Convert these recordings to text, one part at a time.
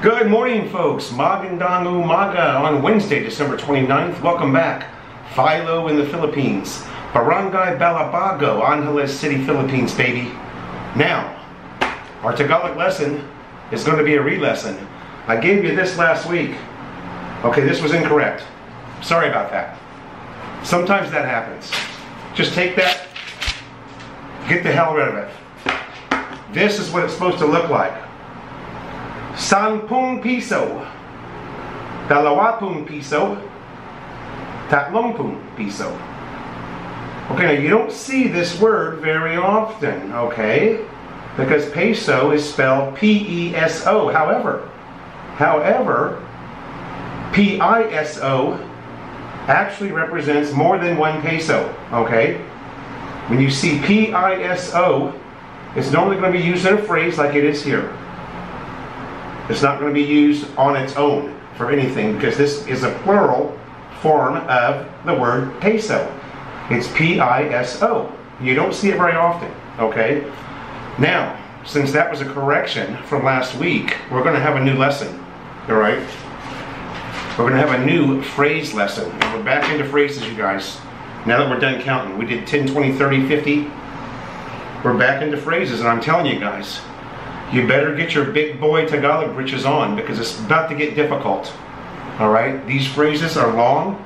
Good morning, folks. Magandang umaga on Wednesday, December 29th. Welcome back. Philo in the Philippines. Barangay Balabago, Angeles City, Philippines, baby. Now, our Tagalog lesson is going to be a re-lesson. I gave you this last week. Okay, this was incorrect. Sorry about that. Sometimes that happens. Just take that, get the hell rid of it. This is what it's supposed to look like. Sampung piso, dalawapung piso, tatlongpung piso. Okay, now you don't see this word very often, okay? Because peso is spelled P-E-S-O. However, P-I-S-O actually represents more than one peso, okay? When you see P-I-S-O, it's normally going to be used in a phrase like it is here. It's not going to be used on its own for anything because this is a plural form of the word peso. It's P-I-S-O. You don't see it very often, okay? Now, since that was a correction from last week, we're going to have a new lesson, all right? We're going to have a new phrase lesson. And we're back into phrases, you guys. Now that we're done counting, we did 10, 20, 30, 50. We're back into phrases, and I'm telling you guys, you better get your big boy Tagalog britches on because it's about to get difficult. All right? These phrases are long.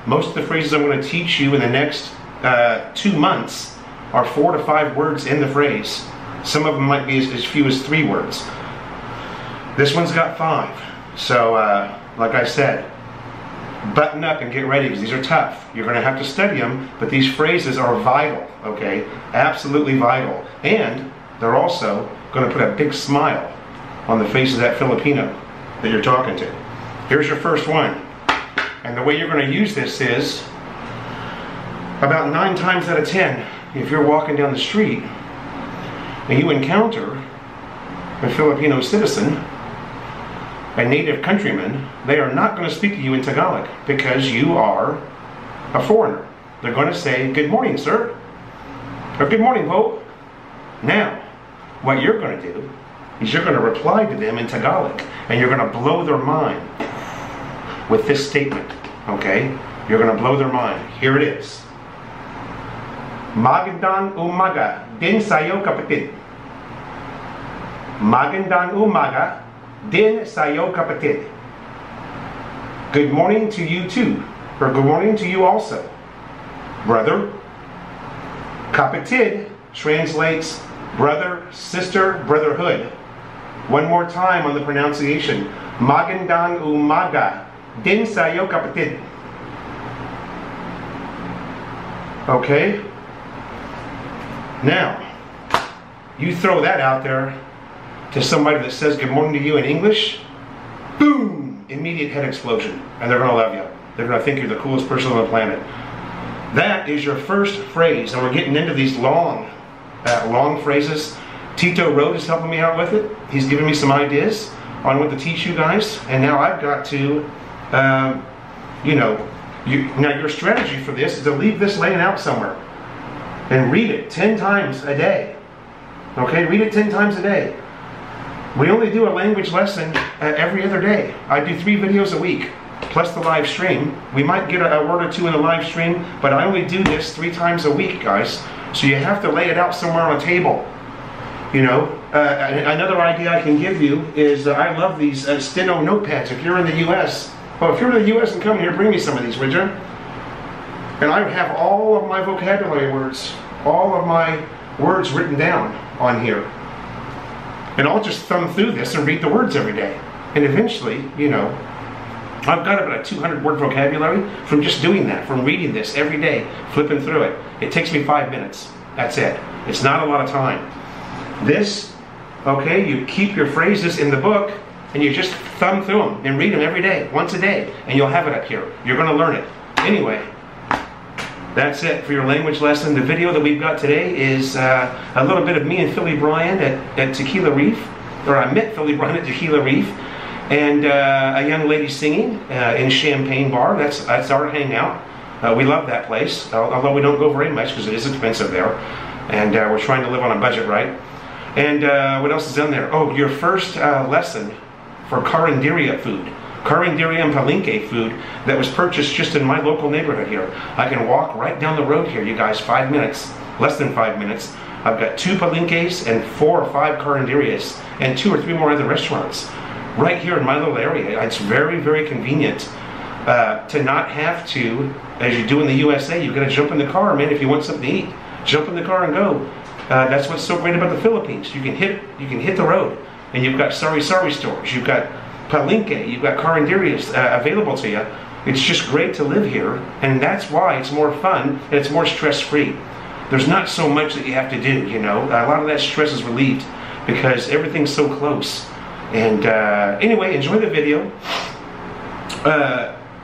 Most of the phrases I'm going to teach you in the next 2 months are 4 to 5 words in the phrase. Some of them might be as few as 3 words. This one's got 5. So, like I said, button up and get ready because these are tough. You're going to have to study them, but these phrases are vital, okay? Absolutely vital. And they're also going to put a big smile on the face of that Filipino that you're talking to. Here's your first one. And the way you're going to use this is, about 9 times out of 10, if you're walking down the street and you encounter a Filipino citizen, a native countryman, they are not going to speak to you in Tagalog because you are a foreigner. They're going to say, "Good morning, sir," or "Good morning, po." Now, what you're going to do is you're going to reply to them in Tagalog and you're going to blow their mind with this statement, okay? You're going to blow their mind. Here it is. Magandang umaga din sa'yo, kapatid. Magandang umaga din sa'yo, kapatid. Good morning to you too, or good morning to you also, brother. Kapatid translates brother, sister, brotherhood. One more time on the pronunciation. Magandang umaga din sa'yo, kapatid. Okay? Now, you throw that out there to somebody that says good morning to you in English, boom! Immediate head explosion. And they're going to love you. They're going to think you're the coolest person on the planet. That is your first phrase. And we're getting into these long phrases. Tito Road is helping me out with it. He's giving me some ideas on what to teach you guys. And now I've got to, now your strategy for this is to leave this laying out somewhere and read it 10 times a day. Okay, read it 10 times a day. We only do a language lesson every other day. I do 3 videos a week, plus the live stream. We might get a word or 2 in the live stream, but I only do this 3 times a week, guys. So you have to lay it out somewhere on a table. You know, another idea I can give you is I love these steno notepads. If you're in the U.S., well, if you're in the U.S. and come here, bring me some of these, would you? And I have all of my vocabulary words, all of my words written down on here. And I'll just thumb through this and read the words every day. And eventually, you know, I've got about a 200-word vocabulary from just doing that, from reading this every day, flipping through it. It takes me 5 minutes. That's it. It's not a lot of time. This, okay, you keep your phrases in the book and you just thumb through them and read them every day, once a day, and you'll have it up here. You're going to learn it. Anyway, that's it for your language lesson. The video that we've got today is a little bit of me and Philly Bryan at Tequila Reef, or I met Philly Bryan at Tequila Reef, and a young lady singing in Champagne Bar. That's our hangout. We love that place, although we don't go very much because it is expensive there, and we're trying to live on a budget, right? And what else is in there? Oh, your first lesson for Carnedaria food. Carnedaria and Palengke food that was purchased just in my local neighborhood here. I can walk right down the road here, you guys, 5 minutes, less than 5 minutes. I've got 2 Palenkes and 4 or 5 Carnedarias and 2 or 3 more other restaurants right here in my little area. It's very, very convenient to not have to, as you do in the USA, you gotta jump in the car, man, if you want something to eat. Jump in the car and go. That's what's so great about the Philippines. You can hit the road, and you've got sari-sari stores, you've got Palengke, you've got Carnedarias available to you. It's just great to live here, and that's why it's more fun and it's more stress-free. There's not so much that you have to do, you know. A lot of that stress is relieved because everything's so close. And anyway, enjoy the video.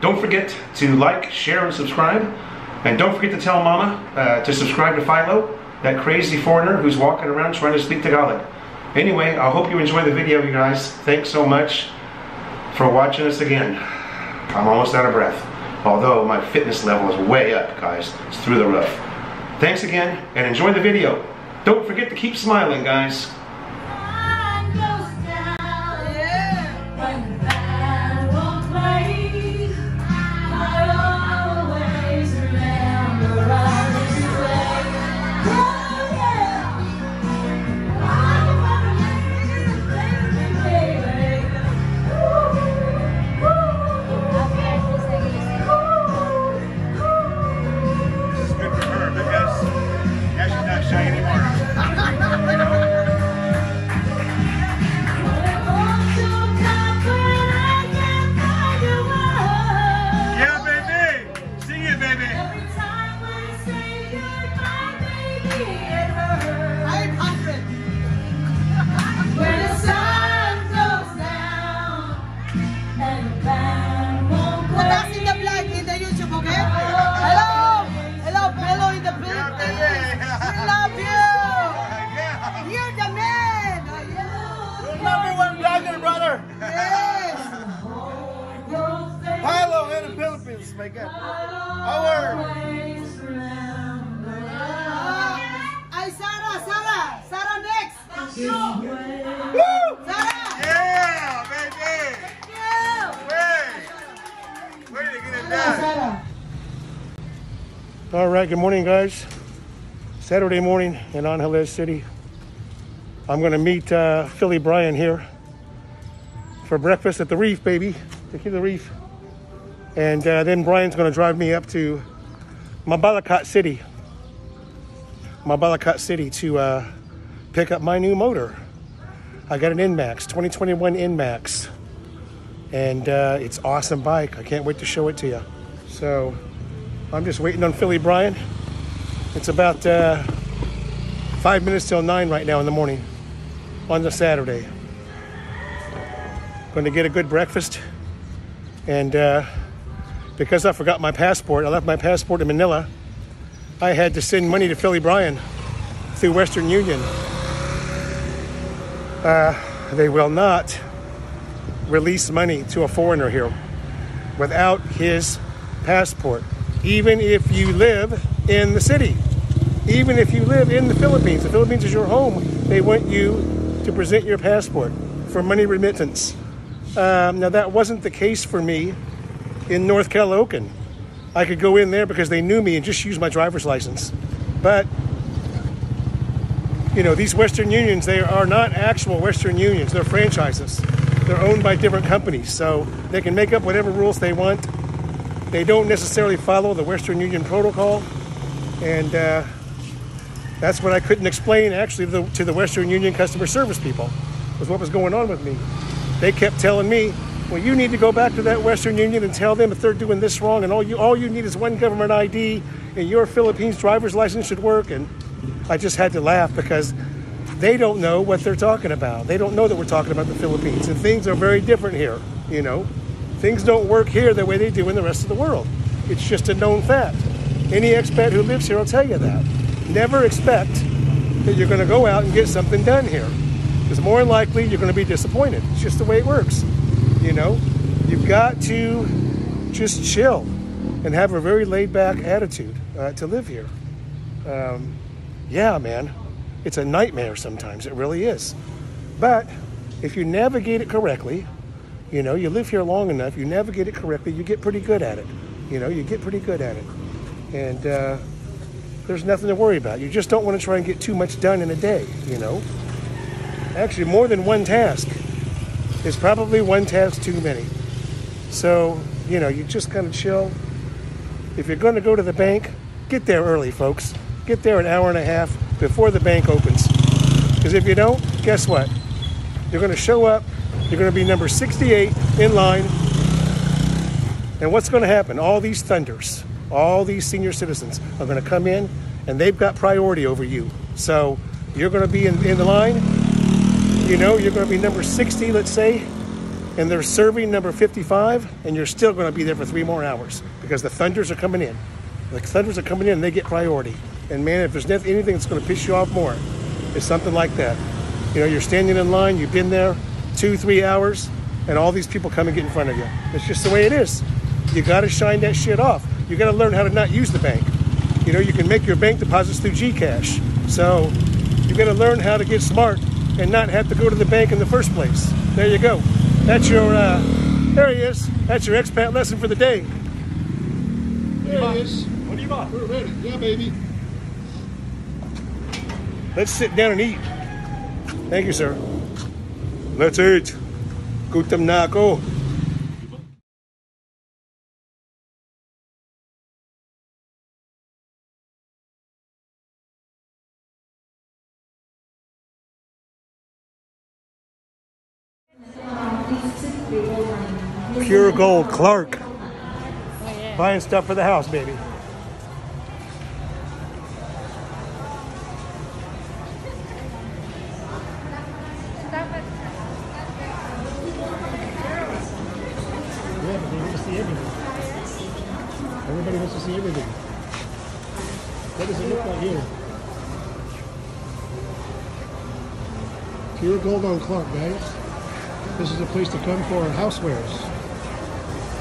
Don't forget to like, share, and subscribe. And don't forget to tell Mama to subscribe to Philo, that crazy foreigner who's walking around trying to speak Tagalog. Anyway, I hope you enjoy the video, you guys. Thanks so much for watching us again. I'm almost out of breath. Although my fitness level is way up, guys. It's through the roof. Thanks again, and enjoy the video. Don't forget to keep smiling, guys. Make it. Our. Ay, Sarah next. Woo! Sarah. Yeah, baby. Way to get it done. All right, good morning, guys. Saturday morning in Angeles City. I'm going to meet Philly Brian here for breakfast at the Reef, baby. Tequila Reef. And then Brian's going to drive me up to Mabalacat City to pick up my new motor. I got an NMAX, 2021 NMAX. And it's an awesome bike. I can't wait to show it to you. So I'm just waiting on Philly Brian. It's about 5 minutes till 9 right now in the morning on the Saturday. Going to get a good breakfast. And because I forgot my passport, I left my passport in Manila, I had to send money to Philly Brian through Western Union. They will not release money to a foreigner here without his passport, even if you live in the city, even if you live in the Philippines. The Philippines is your home. They want you to present your passport for money remittance. Now that wasn't the case for me in North Caloocan. I could go in there because they knew me and just use my driver's license. But, you know, these Western Unions, they are not actual Western Unions. They're franchises. They're owned by different companies, so they can make up whatever rules they want. They don't necessarily follow the Western Union protocol, and that's what I couldn't explain actually to the Western Union customer service people, was what was going on with me. They kept telling me, well, you need to go back to that Western Union and tell them if they're doing this wrong, and all you need is one government ID, and your Philippines driver's license should work. And I just had to laugh because they don't know what they're talking about. They don't know that we're talking about the Philippines, and things are very different here, you know. Things don't work here the way they do in the rest of the world. It's just a known fact. Any expat who lives here will tell you that. Never expect that you're going to go out and get something done here, because more than likely you're going to be disappointed. It's just the way it works. You know, you've got to just chill and have a very laid-back attitude to live here. Yeah, man, it's a nightmare sometimes. It really is. But if you navigate it correctly, You know, you live here long enough, you navigate it correctly, you get pretty good at it. You know, you get pretty good at it. And there's nothing to worry about. You just don't want to try and get too much done in a day, you know. Actually, more than one task is probably one task too many. So, you know, you just kind of chill. If you're going to go to the bank, get there early, folks. Get there an hour and a half before the bank opens. Because if you don't, guess what? You're going to show up, you're going to be number 68 in line. And what's going to happen? All these thunders, all these senior citizens are going to come in and they've got priority over you. So you're going to be in the line. You know, you're going to be number 60, let's say, and they're serving number 55, and you're still going to be there for 3 more hours because the thunders are coming in. The thunders are coming in and they get priority. And man, if there's anything that's going to piss you off more, it's something like that. You know, you're standing in line, you've been there 2-3 hours, and all these people come and get in front of you. It's just the way it is. You got to shine that shit off. You got to learn how to not use the bank. You know, you can make your bank deposits through Gcash. So you got to learn how to get smart and not have to go to the bank in the first place. There you go. That's your, there he is. That's your expat lesson for the day. There he is. What do you want? We're ready. Yeah, baby. Let's sit down and eat. Thank you, sir. Let's eat. Gutom na ako. Pure gold, Clark. Buying stuff for the house, baby. Everybody wants to see everything. What does it look like here? Pure gold on Clark, guys. This is a place to come for housewares.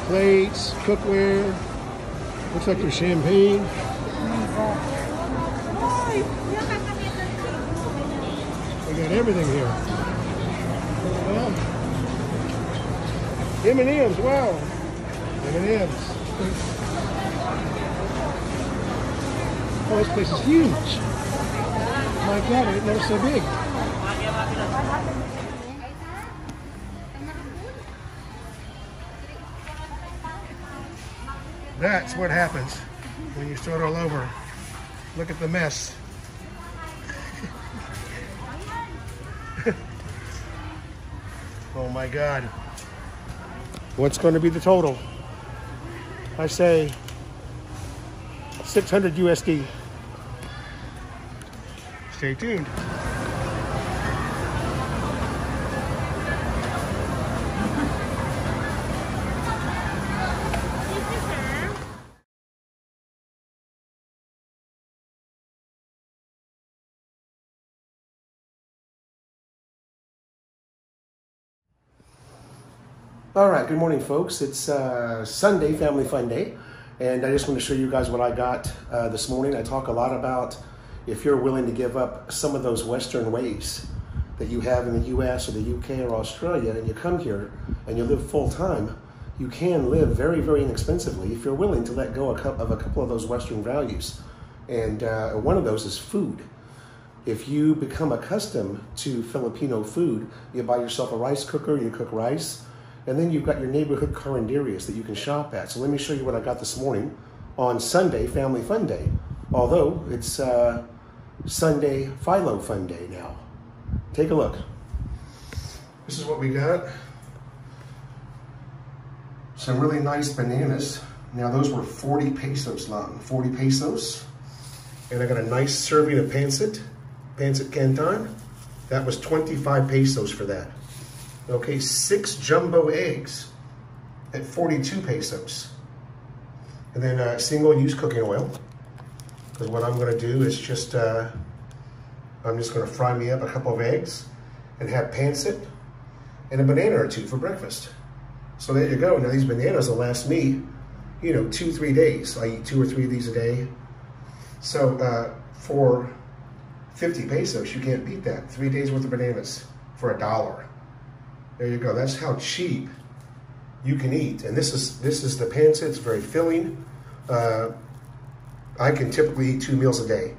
Plates, cookware. Looks like there's champagne. We got everything here. Well, M&M's, wow. M&M's. Oh, this place is huge. My God, it's never so big. That's what happens when you start all over. Look at the mess. Oh my God. What's going to be the total? I say 600 USD. Stay tuned. All right, good morning, folks. It's Sunday, Family Fun Day, and I just want to show you guys what I got this morning. I talk a lot about if you're willing to give up some of those Western ways that you have in the US or the UK or Australia, and you come here and you live full-time, you can live very, very inexpensively if you're willing to let go of a couple of those Western values. And one of those is food. If you become accustomed to Filipino food, you buy yourself a rice cooker, you cook rice, and then you've got your neighborhood carnedarias that you can shop at. So let me show you what I got this morning on Sunday, Family Fun Day. Although it's Sunday, Philo Fun Day now. Take a look. This is what we got. Some really nice bananas. Now those were 40 pesos long, 40 pesos. And I got a nice serving of pancit canton. That was 25 pesos for that. Okay, 6 jumbo eggs at 42 pesos. And then single-use cooking oil. Because what I'm going to do is just, I'm just going to fry me up a couple of eggs and have pancit and a banana or two for breakfast. So there you go. Now these bananas will last me, you know, 2-3 days. I eat 2 or 3 of these a day. So for 50 pesos, you can't beat that. 3 days worth of bananas for $1. There you go. That's how cheap you can eat. And this is the pancit. It's very filling. I can typically eat 2 meals a day.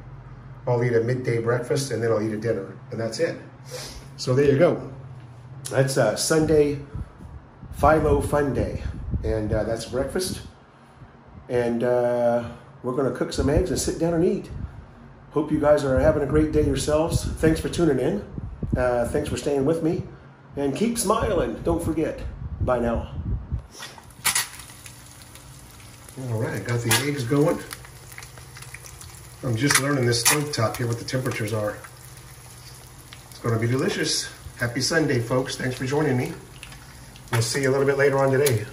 I'll eat a midday breakfast and then I'll eat a dinner, and that's it. So there you go. That's Sunday 5-0 fun day, and that's breakfast. And we're gonna cook some eggs and sit down and eat. Hope you guys are having a great day yourselves. Thanks for tuning in. Thanks for staying with me, and keep smiling. Don't forget. Bye now. All right, got the eggs going. I'm just learning this stovetop here, what the temperatures are. It's gonna be delicious. Happy Sunday, folks. Thanks for joining me. We'll see you a little bit later on today.